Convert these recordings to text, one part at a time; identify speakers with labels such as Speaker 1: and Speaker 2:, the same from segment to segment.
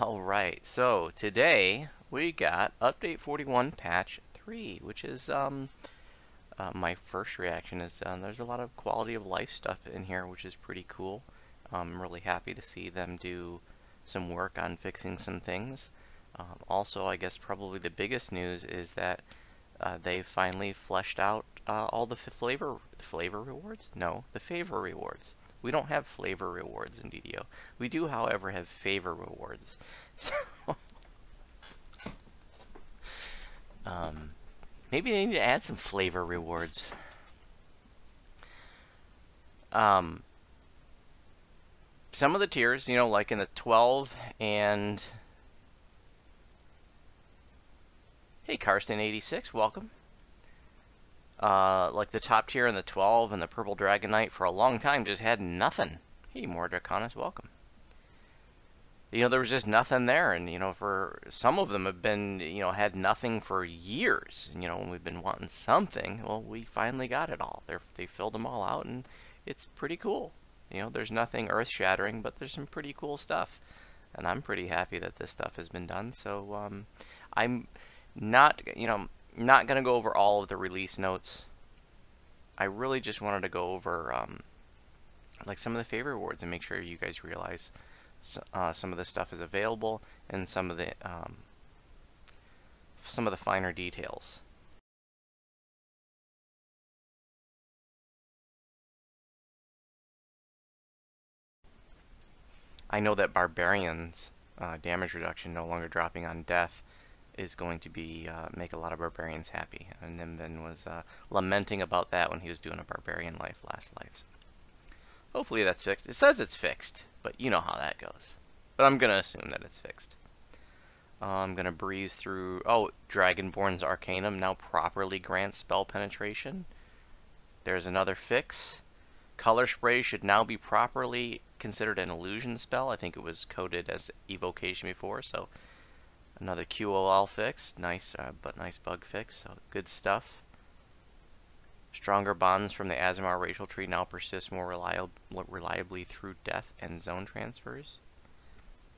Speaker 1: Alright, so today we got update 41 patch 3, which is my first reaction is there's a lot of quality of life stuff in here, which is pretty cool. I'm really happy to see them do some work on fixing some things. Also, I guess probably the biggest news is that they finally fleshed out all the flavor rewards? No, the favor rewards. We don't have flavor rewards in DDO. We do, however, have favor rewards. So, maybe they need to add some flavor rewards. Some of the tiers, like in the 12 and... Hey, Karsten86, welcome. Like the top tier in the 12 and the Purple Dragon Knight for a long time just had nothing. Hey, more Draconis, welcome. There was just nothing there, and, for some of them have been, had nothing for years. And, we've been wanting something. Well, we finally got it all. They filled them all out, and it's pretty cool. There's nothing earth-shattering, but there's some pretty cool stuff. And I'm pretty happy that this stuff has been done, so, I'm not, not going to go over all of the release notes. I really just wanted to go over like some of the favor rewards and make sure you guys realize some of the stuff is available and some of the finer details. I know that Barbarians damage reduction no longer dropping on death is going to be make a lot of barbarians happy, and Nimbin was lamenting about that when he was doing a barbarian last life. So hopefully that's fixed. It says it's fixed, but you know how that goes. But I'm gonna assume that it's fixed. I'm gonna breeze through. Oh, Dragonborn's Arcanum now properly grants spell penetration. There's another fix. Color Spray should now be properly considered an illusion spell. I think it was coded as evocation before, so another QOL fix, nice, but nice bug fix, so good stuff. Stronger bonds from the Azamar racial tree now persist more reliably through death and zone transfers.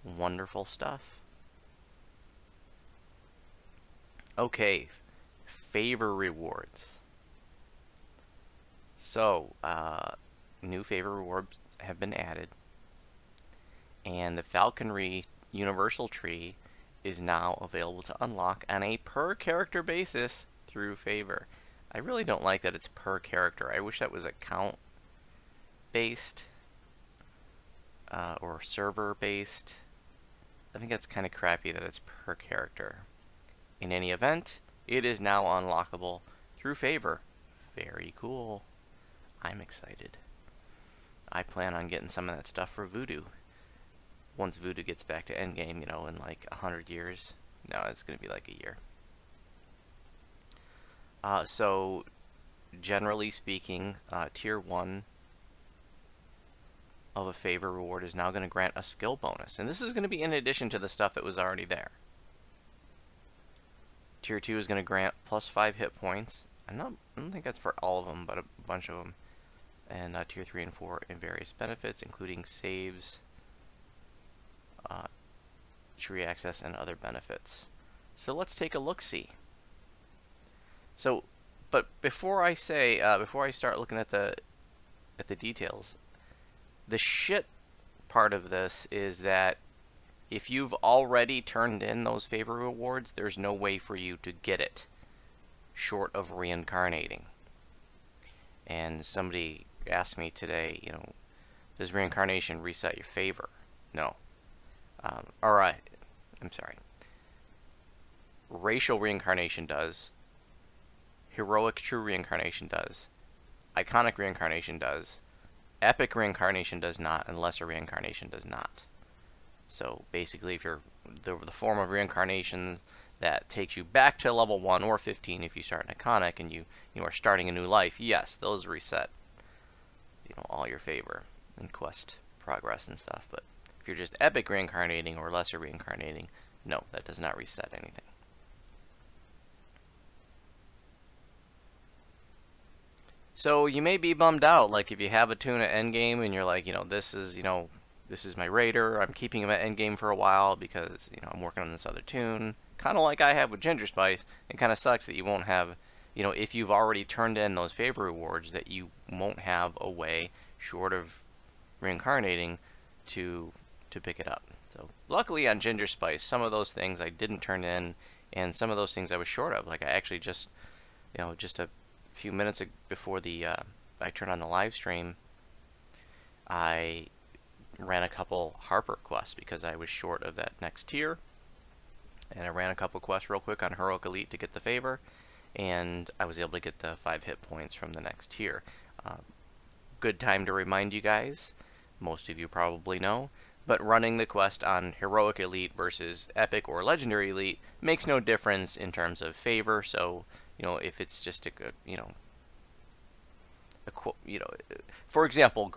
Speaker 1: Wonderful stuff. Okay, favor rewards. So, new favor rewards have been added, and the Falconry Universal Tree is now available to unlock on a per character basis through favor. I really don't like that it's per character. I wish that was account based or server based. I think that's kind of crappy that it's per character. In any event, it is now unlockable through favor. Very cool. I'm excited. I plan on getting some of that stuff for Voodoo. Once Voodoo gets back to endgame, in like 100 years. No, it's going to be like a year. So, generally speaking, Tier 1 of a favor reward is now going to grant a skill bonus. And this is going to be in addition to the stuff that was already there. Tier 2 is going to grant plus 5 hit points. I don't think that's for all of them, but a bunch of them. And Tier 3 and 4 in various benefits, including saves, tree access, and other benefits. So let's take a look-see. So, but before I start looking at the details, the shit part of this is that if you've already turned in those favor rewards, there's no way for you to get it short of reincarnating. And somebody asked me today, does reincarnation reset your favor? No. Alright, I'm sorry. Racial reincarnation does. Heroic true reincarnation does. Iconic reincarnation does. Epic reincarnation does not, and lesser reincarnation does not. So basically, if you're the form of reincarnation that takes you back to level 1 or 15 if you start an iconic and you are starting a new life, yes, those reset all your favor and quest progress and stuff. But if you're just epic reincarnating or lesser reincarnating, no, that does not reset anything. So you may be bummed out, like if you have a tune at endgame and you're like, this is, this is my raider. I'm keeping him at endgame for a while because, you know, I'm working on this other tune. Kind of like I have with Ginger Spice. It kind of sucks that you won't have, you know, if you've already turned in those favor rewards, that you won't have a way, short of reincarnating, to pick it up. So luckily on Ginger Spice, some of those things I didn't turn in, and some of those things I was short of. Like I actually just, you know, just a few minutes before I turned on the live stream, I ran a couple Harper quests because I was short of that next tier, and I ran a couple quests real quick on Heroic Elite to get the favor, and I was able to get the 5 hit points from the next tier. Good time to remind you guys, most of you probably know, but running the quest on Heroic Elite versus Epic or Legendary Elite makes no difference in terms of favor. So, you know, if it's just a good, you know, for example,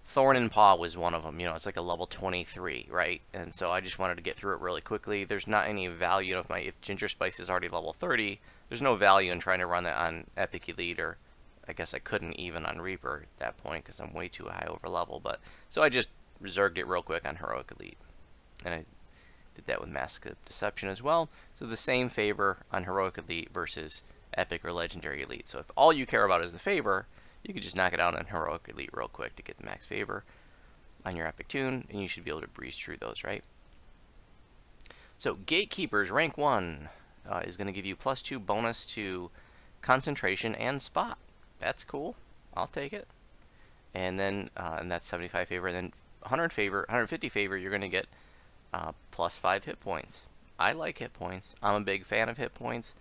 Speaker 1: Thorn and Paw was one of them. You know, it's like a level 23, right? And so I just wanted to get through it really quickly. There's not any value if Ginger Spice is already level 30. There's no value in trying to run that on Epic Elite, or I guess I couldn't even on Reaper at that point because I'm way too high over level. But so I just reserved it real quick on Heroic Elite, and I did that with Mask of Deception as well. So the same favor on Heroic Elite versus Epic or Legendary Elite. So if all you care about is the favor, you could just knock it out on Heroic Elite real quick to get the max favor on your Epic Tune, and you should be able to breeze through those, right? So Gatekeepers, rank 1, is going to give you +2 bonus to concentration and spot. That's cool. I'll take it. And then, and that's 75 favor. And then 150 favor, you're going to get +5 hit points. I like hit points. I'm a big fan of hit points.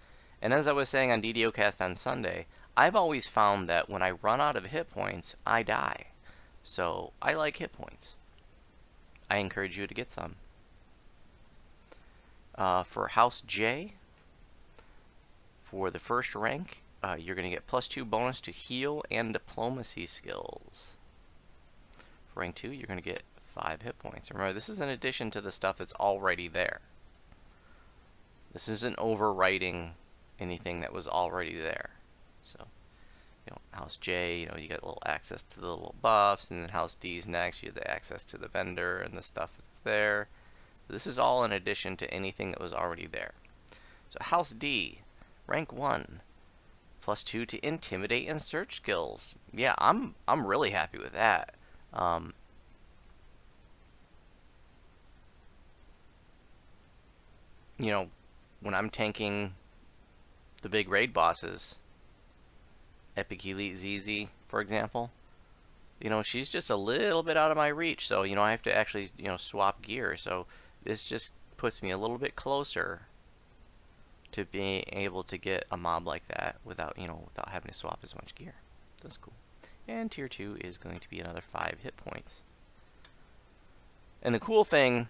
Speaker 1: And as I was saying on DDoCast on Sunday, I've always found that when I run out of hit points, I die. So I like hit points. I encourage you to get some. For House J, for the first rank, you're going to get +2 bonus to heal and diplomacy skills. For rank 2, you're going to get 5 hit points. Remember, this is in addition to the stuff that's already there. This isn't overwriting anything that was already there. So, you know, House J, you know, you get a little access to the little buffs, and then House D's next, you have the access to the vendor and the stuff that's there. This is all in addition to anything that was already there. So House D, rank 1, +2 to intimidate and search skills. Yeah, I'm really happy with that. You know, when I'm tanking the big raid bosses, Epic Elite ZZ, for example, you know, she's just a little bit out of my reach, so, you know, I have to actually, you know, swap gear. So this just puts me a little bit closer to being able to get a mob like that without, you know, without having to swap as much gear. That's cool. And tier 2 is going to be another 5 hit points. And the cool thing,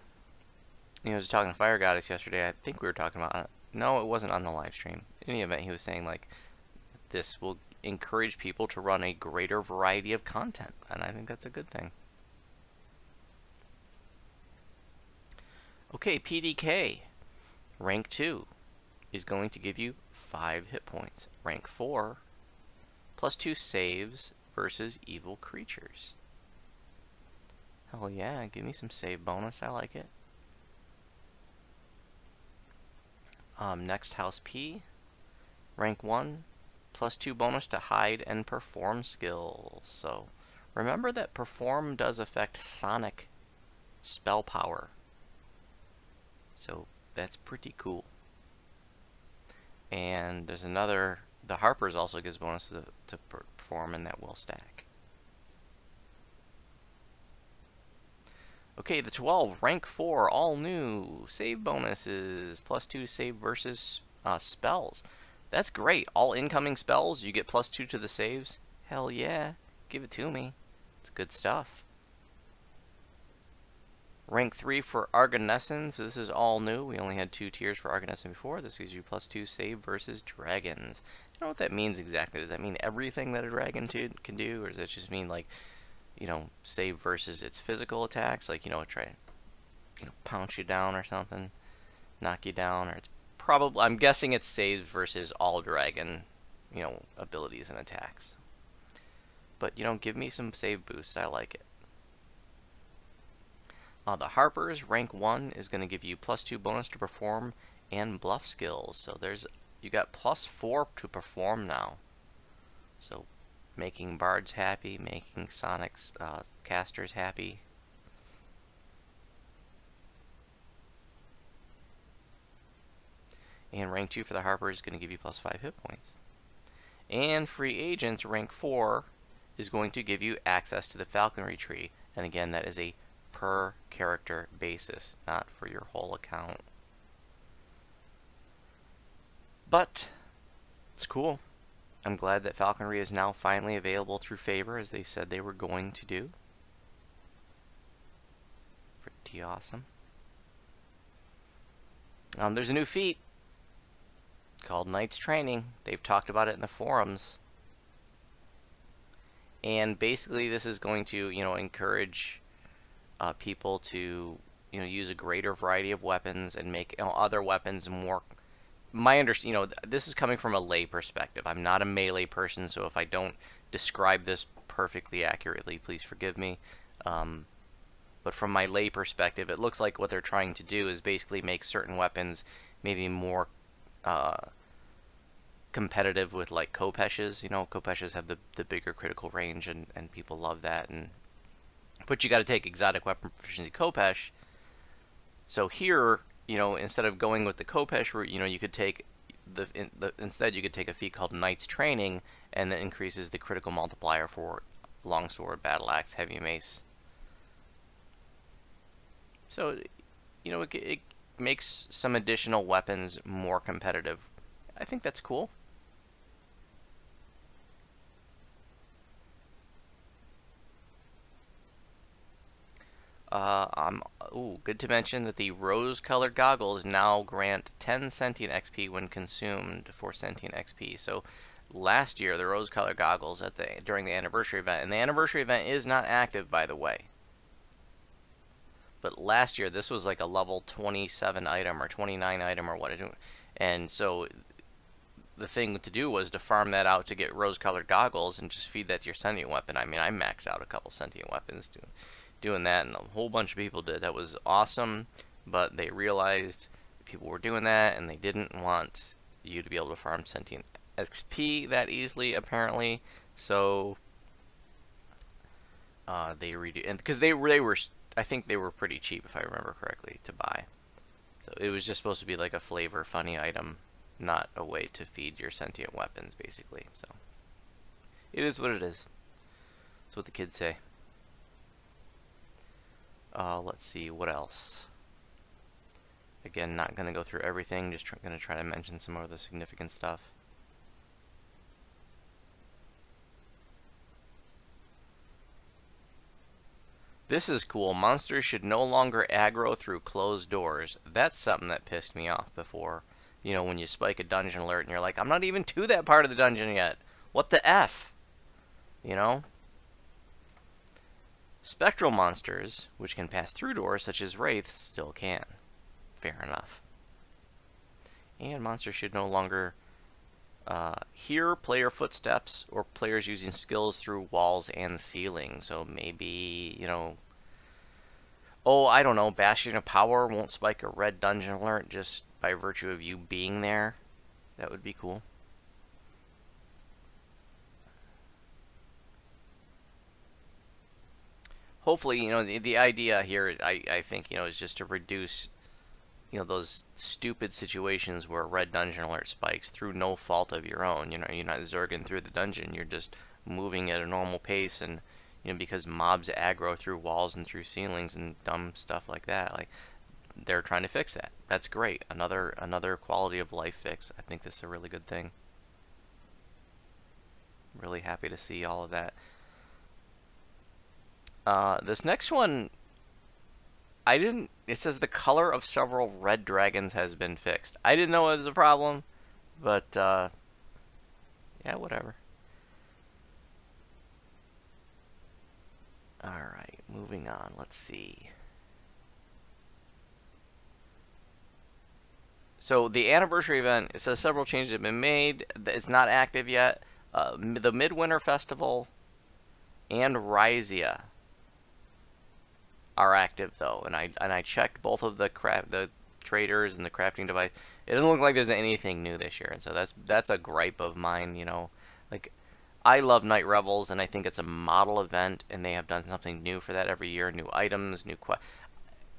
Speaker 1: you know, I was talking to Fire Goddess yesterday. I think we were talking about, no, it wasn't on the live stream. In any event, he was saying, like, this will encourage people to run a greater variety of content, and I think that's a good thing. Okay, PDK, rank 2 is going to give you 5 hit points. Rank 4, +2 saves versus evil creatures. Hell yeah, give me some save bonus, I like it. Next, House P, rank 1, +2 bonus to hide and perform skills. So remember that perform does affect sonic spell power. So that's pretty cool. And there's another, the Harper's also gives bonus to perform, and that will stack. Okay, the 12, rank 4, all new. Save bonuses, +2 save versus spells. That's great. All incoming spells, you get +2 to the saves. Hell yeah. Give it to me. It's good stuff. Rank 3 for Argonessin. So this is all new. We only had 2 tiers for Argonessin before. This gives you +2 save versus dragons. I don't know what that means exactly. Does that mean everything that a dragon can do? Or does that just mean, like, you know, save versus its physical attacks? Like, you know, try to, you know, pounce you down or something. Knock you down. Or it's probably, I'm guessing it's saves versus all dragon, you know, abilities and attacks. But, you know, give me some save boosts. I like it. The Harper's rank 1 is going to give you +2 bonus to perform and bluff skills. So you got +4 to perform now. So making bards happy, making Sonic's casters happy. And rank 2 for the Harper is going to give you +5 hit points. And free agents rank 4 is going to give you access to the falconry tree. And again, that is a per character basis, not for your whole account. But it's cool. I'm glad that falconry is now finally available through favor, as they said they were going to do. Pretty awesome. There's a new feat called Knight's Training. They've talked about it in the forums. And basically this is going to, you know, encourage people to, you know, use a greater variety of weapons and make, you know, other weapons more. You know, this is coming from a lay perspective. I'm not a melee person, so if I don't describe this perfectly accurately, please forgive me. But from my lay perspective, it looks like what they're trying to do is basically make certain weapons maybe more competitive with, like, Kopeshes. You know, Kopeshes have the bigger critical range, and people love that. But you got to take exotic weapon proficiency Kopesh. So here, you know, instead of going with the Kopesh route, you know, you could take instead you could take a feat called Knight's Training, and that increases the critical multiplier for longsword, battle axe, heavy mace. So, you know, it makes some additional weapons more competitive. I think that's cool. Good to mention that the rose-colored goggles now grant 10 sentient XP when consumed for sentient XP. So last year, the rose-colored goggles during the anniversary event, and the anniversary event is not active, by the way. But last year, this was like a level 27 item or 29 item or what. And so the thing to do was to farm that out to get rose-colored goggles and just feed that to your sentient weapon. I mean, I maxed out a couple sentient weapons doing that, and a whole bunch of people did. That was awesome, but they realized people were doing that, and they didn't want you to be able to farm sentient XP that easily, apparently. So they redo, and because they were, I think they were pretty cheap, if I remember correctly, to buy. So it was just supposed to be like a flavor funny item, not a way to feed your sentient weapons, basically. So it is what it is. That's what the kids say. Let's see, what else? Again, not going to go through everything, just going to try to mention some of the significant stuff. This is cool. Monsters should no longer aggro through closed doors. That's something that pissed me off before. You know, when you spike a dungeon alert and you're like, I'm not even to that part of the dungeon yet. What the F? You know? Spectral monsters, which can pass through doors, such as wraiths, still can. Fair enough. And monsters should no longer hear player footsteps or players using skills through walls and ceiling. So maybe, you know, oh, I don't know, Bastion of Power won't spike a red dungeon alert just by virtue of you being there. That would be cool. Hopefully, you know, the idea here, I think, you know, is just to reduce, you know, those stupid situations where red dungeon alert spikes through no fault of your own. You know, you're not zerging through the dungeon, you're just moving at a normal pace, and, you know, because mobs aggro through walls and through ceilings and dumb stuff like that, like, they're trying to fix that. That's great. Another quality of life fix. I think this is a really good thing. Really happy to see all of that. This next one, it says the color of several red dragons has been fixed. I didn't know it was a problem, but, yeah, whatever. Alright, moving on. Let's see. So, the anniversary event, it says several changes have been made. It's not active yet. The Midwinter Festival and Rhizia are active though, and I checked both of the traders and the crafting device. It doesn't look like there's anything new this year, and so that's a gripe of mine. You know, like I love Night Revels, and I think it's a model event, and they have done something new for that every year. New items, new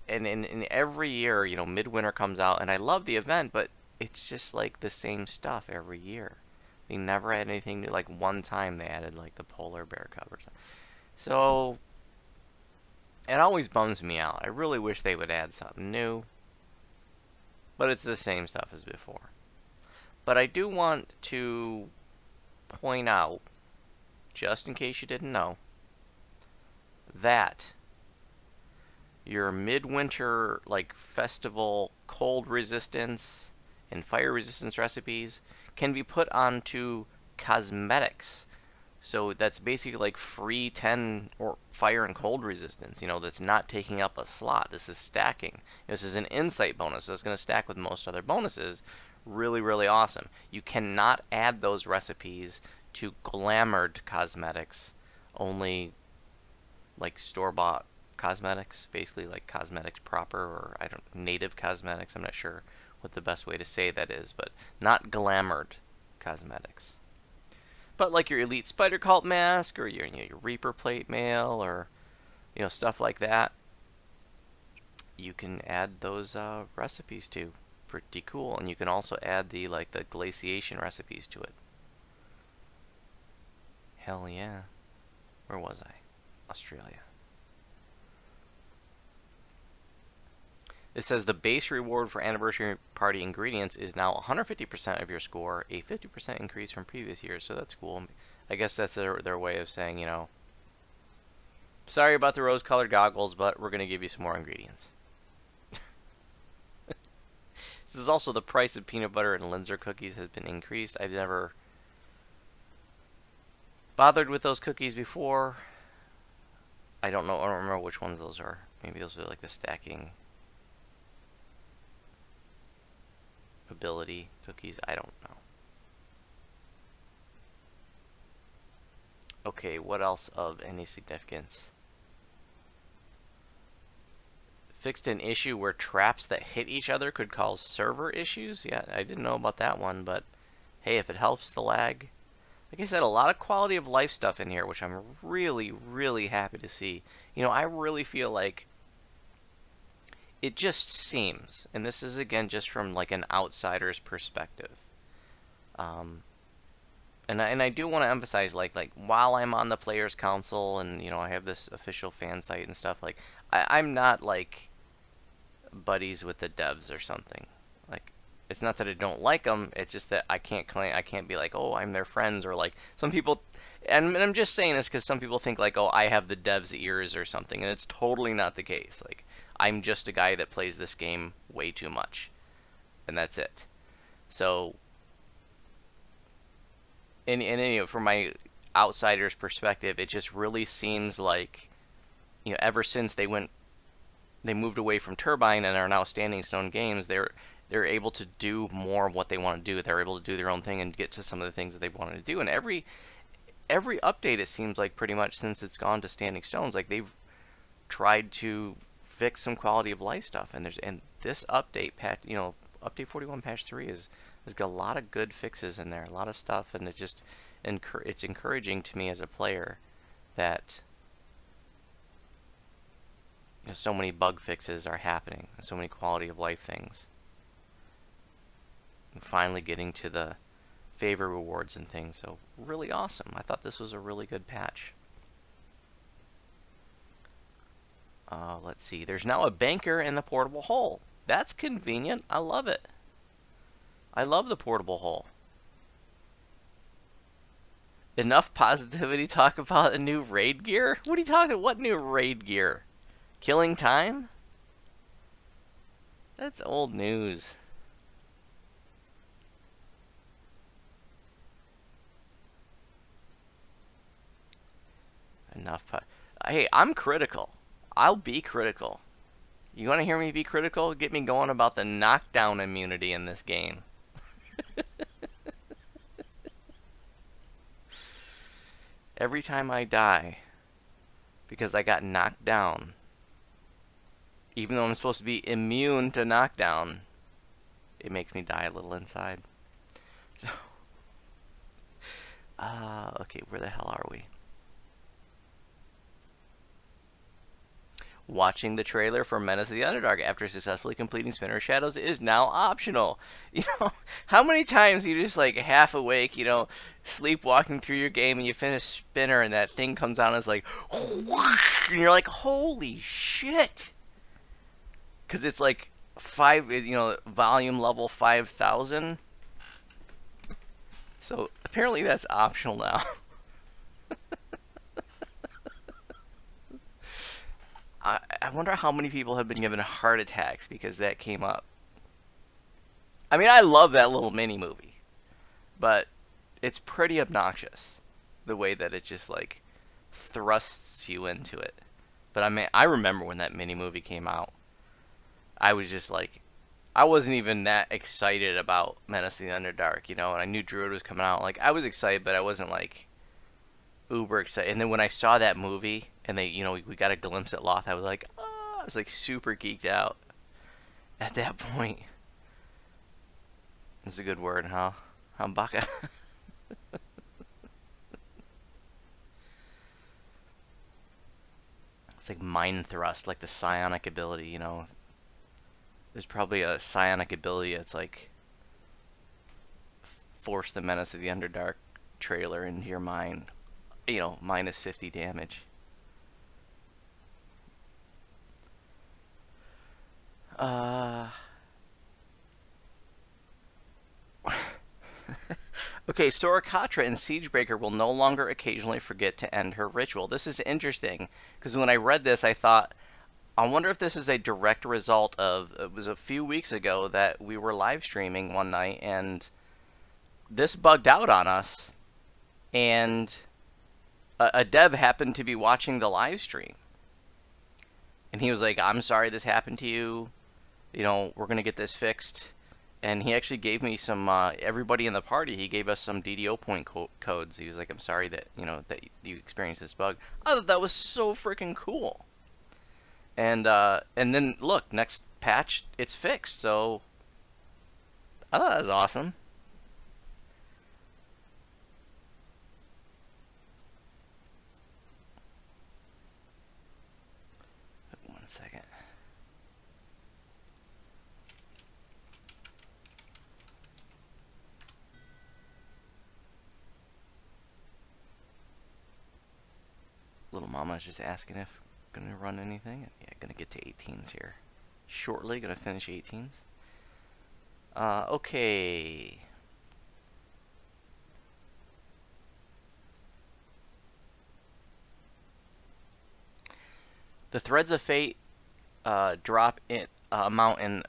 Speaker 1: and in every year, you know, Midwinter comes out, and I love the event, but it's just like the same stuff every year. They never had anything new. Like one time they added like the polar bear covers. So it always bums me out. I really wish they would add something new, but it's the same stuff as before. But I do want to point out, just in case you didn't know, that your midwinter like festival cold resistance and fire resistance recipes can be put onto cosmetics. So that's basically like free 10 or fire and cold resistance, you know, that's not taking up a slot. This is stacking. This is an insight bonus, so it's going to stack with most other bonuses. Really, really awesome. You cannot add those recipes to glamoured cosmetics, only like store-bought cosmetics, basically like cosmetics proper, or I don't native cosmetics. I'm not sure what the best way to say that is, but not glamoured cosmetics. But like your Elite Spider Cult mask, or your Reaper Plate mail, or you know, stuff like that, you can add those recipes to. Pretty cool. And you can also add the glaciation recipes to it. Hell yeah. Where was I? Australia. It says the base reward for anniversary party ingredients is now 150% of your score, a 50% increase from previous years, so that's cool. I guess that's their way of saying, you know, sorry about the rose-colored goggles, but we're going to give you some more ingredients. This is also the price of peanut butter and Linzer cookies has been increased. I've never bothered with those cookies before. I don't know. I don't remember which ones those are. Maybe those are like the stacking ability cookies. I don't know. Okay, what else of any significance? Fixed an issue where traps that hit each other could cause server issues. Yeah, I didn't know about that one, but hey, if it helps the lag. Like I said, a lot of quality of life stuff in here, which I'm really, really happy to see. You know, I really feel like it just seems, and this is again just from like an outsider's perspective, and I do want to emphasize, like while I'm on the Players Council and you know I have this official fan site and stuff, like I'm not like buddies with the devs or something. Like it's not that I don't like them, it's just that I can't claim, I can't be like, oh, I'm their friends, or like some people, and I'm just saying this because some people think like, oh, I have the devs' ears or something, and it's totally not the case. Like I'm just a guy that plays this game way too much, and that's it. So and you know, from my outsider's perspective, it just really seems like, you know, ever since they moved away from Turbine and are now Standing Stone Games, they're able to do more of what they want to do. They're able to do their own thing and get to some of the things that they've wanted to do. And every update, it seems like pretty much since it's gone to Standing Stones, like they've tried to fix some quality of life stuff. And this update patch, you know, update 41 patch 3 has got a lot of good fixes in there, a lot of stuff, and it's encouraging to me as a player that you know, so many bug fixes are happening, so many quality of life things, and finally getting to the favor rewards and things. So really awesome. I thought this was a really good patch. Let's see. There's now a banker in the portable hole. That's convenient. I love it. I love the portable hole. Enough positivity talk about a new raid gear? What are you talking? What new raid gear? Killing time? That's old news. Enough. Hey, I'm critical. I'll be critical. You want to hear me be critical? Get me going about the knockdown immunity in this game. Every time I die, because I got knocked down. Even though I'm supposed to be immune to knockdown, it makes me die a little inside. So, okay, where the hell are we? Watching the trailer for Menace of the Underdark after successfully completing Spinner Shadows is now optional. You know, how many times you just like half awake, you know, sleepwalking through your game and you finish Spinner and that thing comes out and it's like, what? And you're like, holy shit. Because it's like volume level 5,000. So apparently that's optional now. I wonder how many people have been given heart attacks because that came up. I mean, I love that little mini movie, but it's pretty obnoxious the way that it just like thrusts you into it. But I mean, I remember when that mini movie came out, I was just like, I wasn't even that excited about Menace of the Underdark, you know, and I knew Druid was coming out. Like, I was excited, but I wasn't like uber excited. And then when I saw that movie and we got a glimpse at Loth, I was like, oh, I was like super geeked out at that point. That's a good word, huh? Baka. It's like mind thrust, like the psionic ability, you know. There's probably a psionic ability that's like force the Menace of the Underdark trailer into your mind. You know, minus 50 damage. Okay, Sorokatra in Siegebreaker will no longer occasionally forget to end her ritual. This is interesting, because when I read this, I thought, I wonder if this is a direct result of, it was a few weeks ago that we were live streaming one night, and this bugged out on us, and a dev happened to be watching the live stream. And he was like, I'm sorry this happened to you. You know, we're going to get this fixed. And he actually gave me some, everybody in the party, he gave us some DDO point codes. He was like, I'm sorry that, that you experienced this bug. I thought that was so freaking cool. And then, look, next patch, it's fixed. So, I thought that was awesome. One second. Little Mama's just asking if I'm gonna run anything. Yeah, gonna get to 18s here shortly. Gonna finish 18s. Okay. The Threads of Fate drop in amount in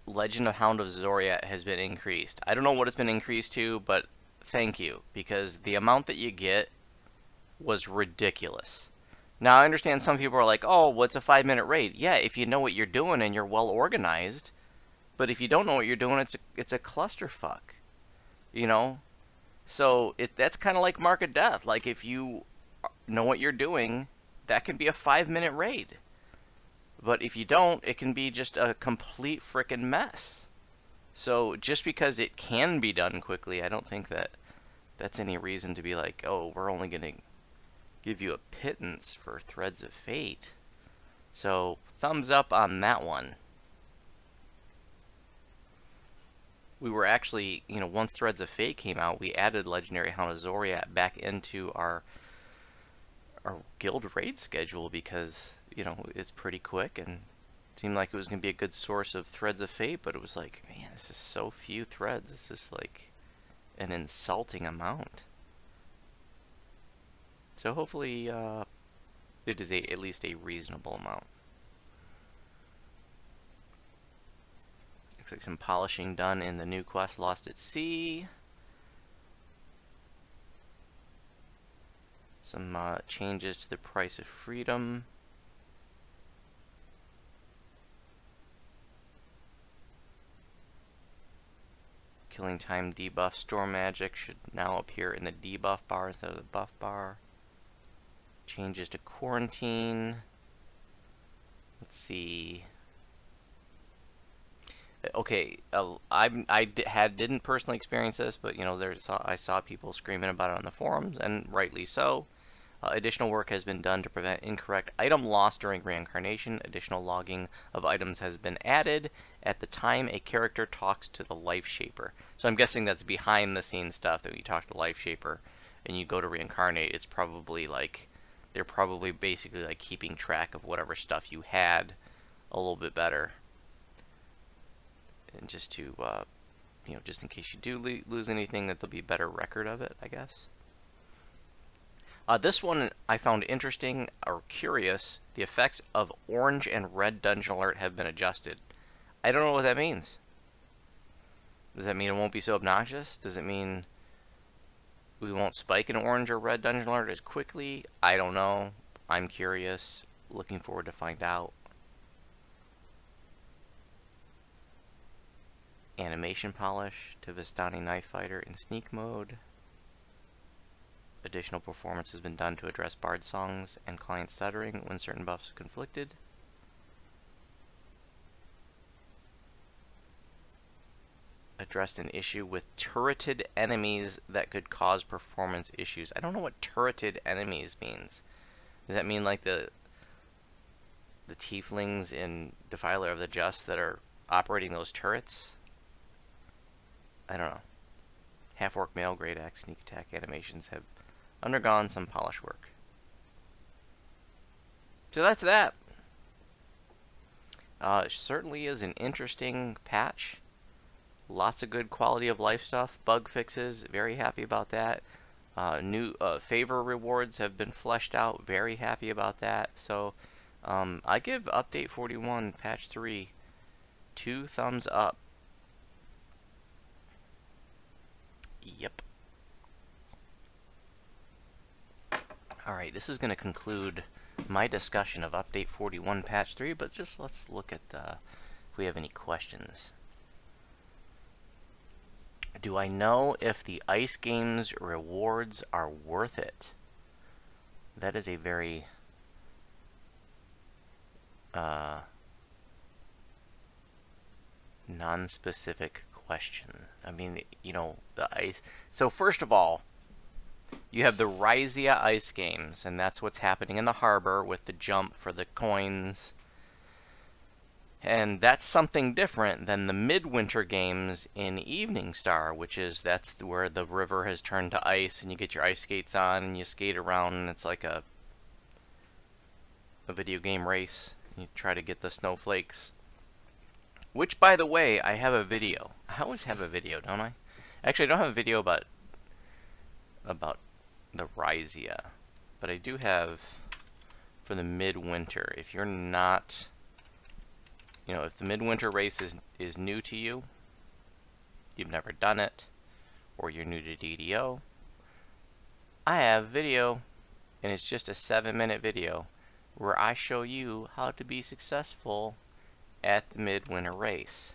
Speaker 1: Legend of Hound of Zoriat has been increased. I don't know what it's been increased to, but thank you, because the amount that you get was ridiculous. Now, I understand some people are like, oh, what's a 5-minute raid? Yeah, if you know what you're doing and you're well organized. But if you don't know what you're doing, it's a clusterfuck. You know? So, that's kind of like Mark of Death. Like, if you know what you're doing, that can be a 5-minute raid. But if you don't, it can be just a complete frickin' mess. So, just because it can be done quickly, I don't think that's any reason to be like, oh, we're only going to give you a pittance for Threads of Fate. So, thumbs up on that one. We were actually, once Threads of Fate came out, we added Legendary Hound of Zoriat back into our guild raid schedule because, it's pretty quick and it seemed like it was going to be a good source of Threads of Fate, but it was like, man, this is so few threads. This is like an insulting amount. So hopefully it is at least a reasonable amount. Looks like some polishing done in the new quest, Lost at Sea. Some changes to the price of freedom. Killing time debuff Storm Magic should now appear in the debuff bar instead of the buff bar. Changes to quarantine. Let's see. Okay, didn't personally experience this, but you know, I saw people screaming about it on the forums, and rightly so. Additional work has been done to prevent incorrect item loss during reincarnation. Additional logging of items has been added at the time a character talks to the Life Shaper. So I'm guessing that's behind the scenes stuff, that when you talk to the Life Shaper and you go to reincarnate, it's probably like, they're probably basically like keeping track of whatever stuff you had a little bit better. And just to, you know, just in case you do lose anything, that there'll be a better record of it, I guess. This one I found interesting or curious. The effects of orange and red dungeon alert have been adjusted. I don't know what that means. Does that mean it won't be so obnoxious? Does it mean we won't spike an orange or red dungeon alert as quickly? I don't know. I'm curious. Looking forward to find out. Animation polish to Vistani Knife Fighter in sneak mode. Additional performance has been done to address bard songs and client stuttering when certain buffs are conflicted. Addressed an issue with turreted enemies that could cause performance issues. I don't know what turreted enemies means. Does that mean like the tieflings in Defiler of the Just that are operating those turrets? I don't know. Half-orc male great axe sneak attack animations have undergone some polish work. So that's that. It certainly is an interesting patch. Lots of good quality of life stuff. Bug fixes. Very happy about that. New favor rewards have been fleshed out. Very happy about that. So I give Update 41 Patch 3 2 thumbs up. Yep. Alright, this is going to conclude my discussion of Update 41 Patch 3, but just let's look at if we have any questions. Do I know if the Ice Games rewards are worth it? That is a very non-specific question. I mean, you know, the ice. So first of all, you have the Ryzia Ice Games, and that's what's happening in the harbor with the jump for the coins. And that's something different than the Midwinter Games in Evening Star, which is that's where the river has turned to ice, and you get your ice skates on and you skate around, and it's like a video game race. You try to get the snowflakes. Which, by the way, I have a video. I always have a video, don't I? Actually, I don't have a video about the Ryzia, but I do have for the Midwinter. If you're not, you know, if the Midwinter race is new to you, you've never done it, or you're new to DDO, I have a video, and it's just a 7-minute video where I show you how to be successful at the Midwinter race.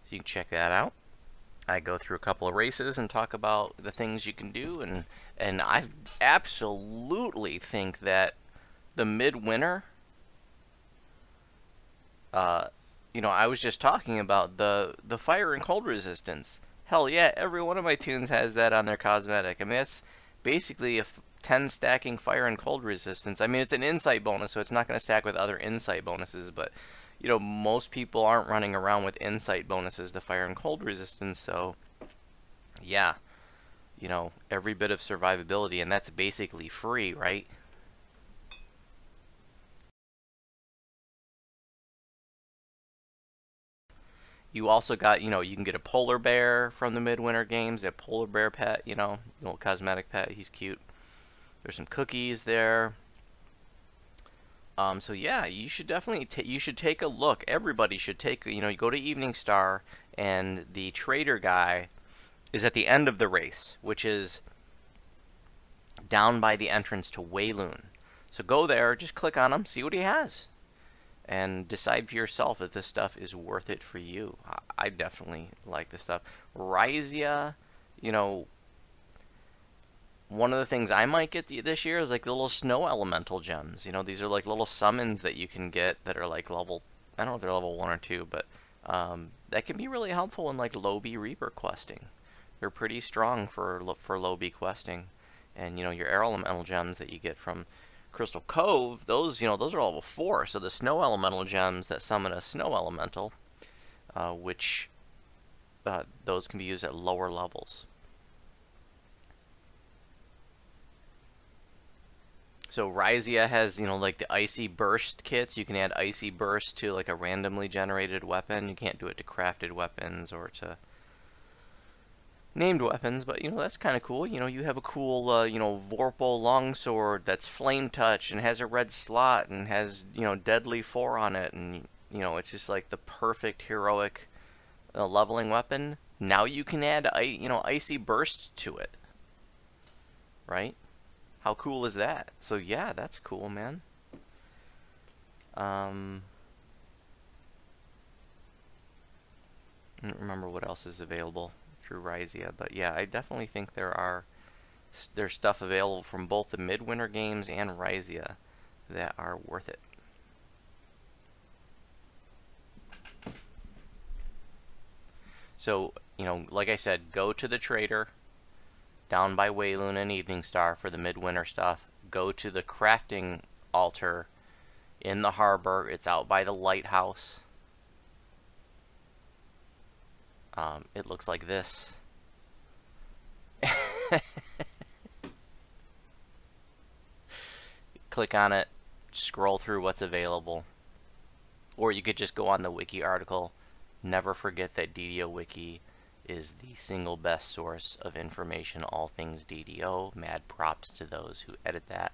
Speaker 1: So you can check that out. I go through a couple of races and talk about the things you can do, and I absolutely think that the Midwinter, you know, I was just talking about the fire and cold resistance. Hell yeah, every one of my tunes has that on their cosmetic. I mean, that's basically a 10 stacking fire and cold resistance. I mean, it's an insight bonus, so it's not going to stack with other insight bonuses, but you know, most people aren't running around with insight bonuses to fire and cold resistance, so yeah, you know, every bit of survivability, and that's basically free, right? You also got, you know, you can get a polar bear from the Midwinter Games, a polar bear pet, you know, little cosmetic pet, he's cute. There's some cookies there. So yeah, you should definitely you should take a look. Everybody should take, you know, you go to Evening Star, and the trader guy is at the end of the race, which is down by the entrance to Wayloon. So go there, just click on him, see what he has. and decide for yourself if this stuff is worth it for you. I definitely like this stuff. Rhysia, you know, one of the things I might get this year is like the little snow elemental gems. You know, these are like little summons that you can get that are like level, I don't know if they're level 1 or 2, but that can be really helpful in like low B Reaper questing. They're pretty strong for low B questing. And you know, your air elemental gems that you get from Crystal Cove, those, you know, those are level 4. So the snow elemental gems that summon a snow elemental, which those can be used at lower levels. So Rhysia has, you know, like the Icy Burst kits. You can add Icy Burst to like a randomly generated weapon. You can't do it to crafted weapons or to named weapons, but you know, that's kind of cool. You know, you have a cool, you know, Vorpal longsword that's flame touch and has a red slot and has, you know, deadly 4 on it, and you know, it's just like the perfect heroic leveling weapon. Now you can add, you know, Icy Burst to it, right? How cool is that? So yeah, that's cool, man. I don't remember what else is available through Rhysia, but yeah, I definitely think there's stuff available from both the Midwinter games and Rhysia that are worth it. So, you know, like I said, go to the trader down by Waylun and Evening Star for the Midwinter stuff. Go to the crafting altar in the harbor. It's out by the lighthouse. It looks like this. Click on it, scroll through what's available. Or you could just go on the wiki article. Never forget that DDO Wiki is the single best source of information, all things DDO. Mad props to those who edit that.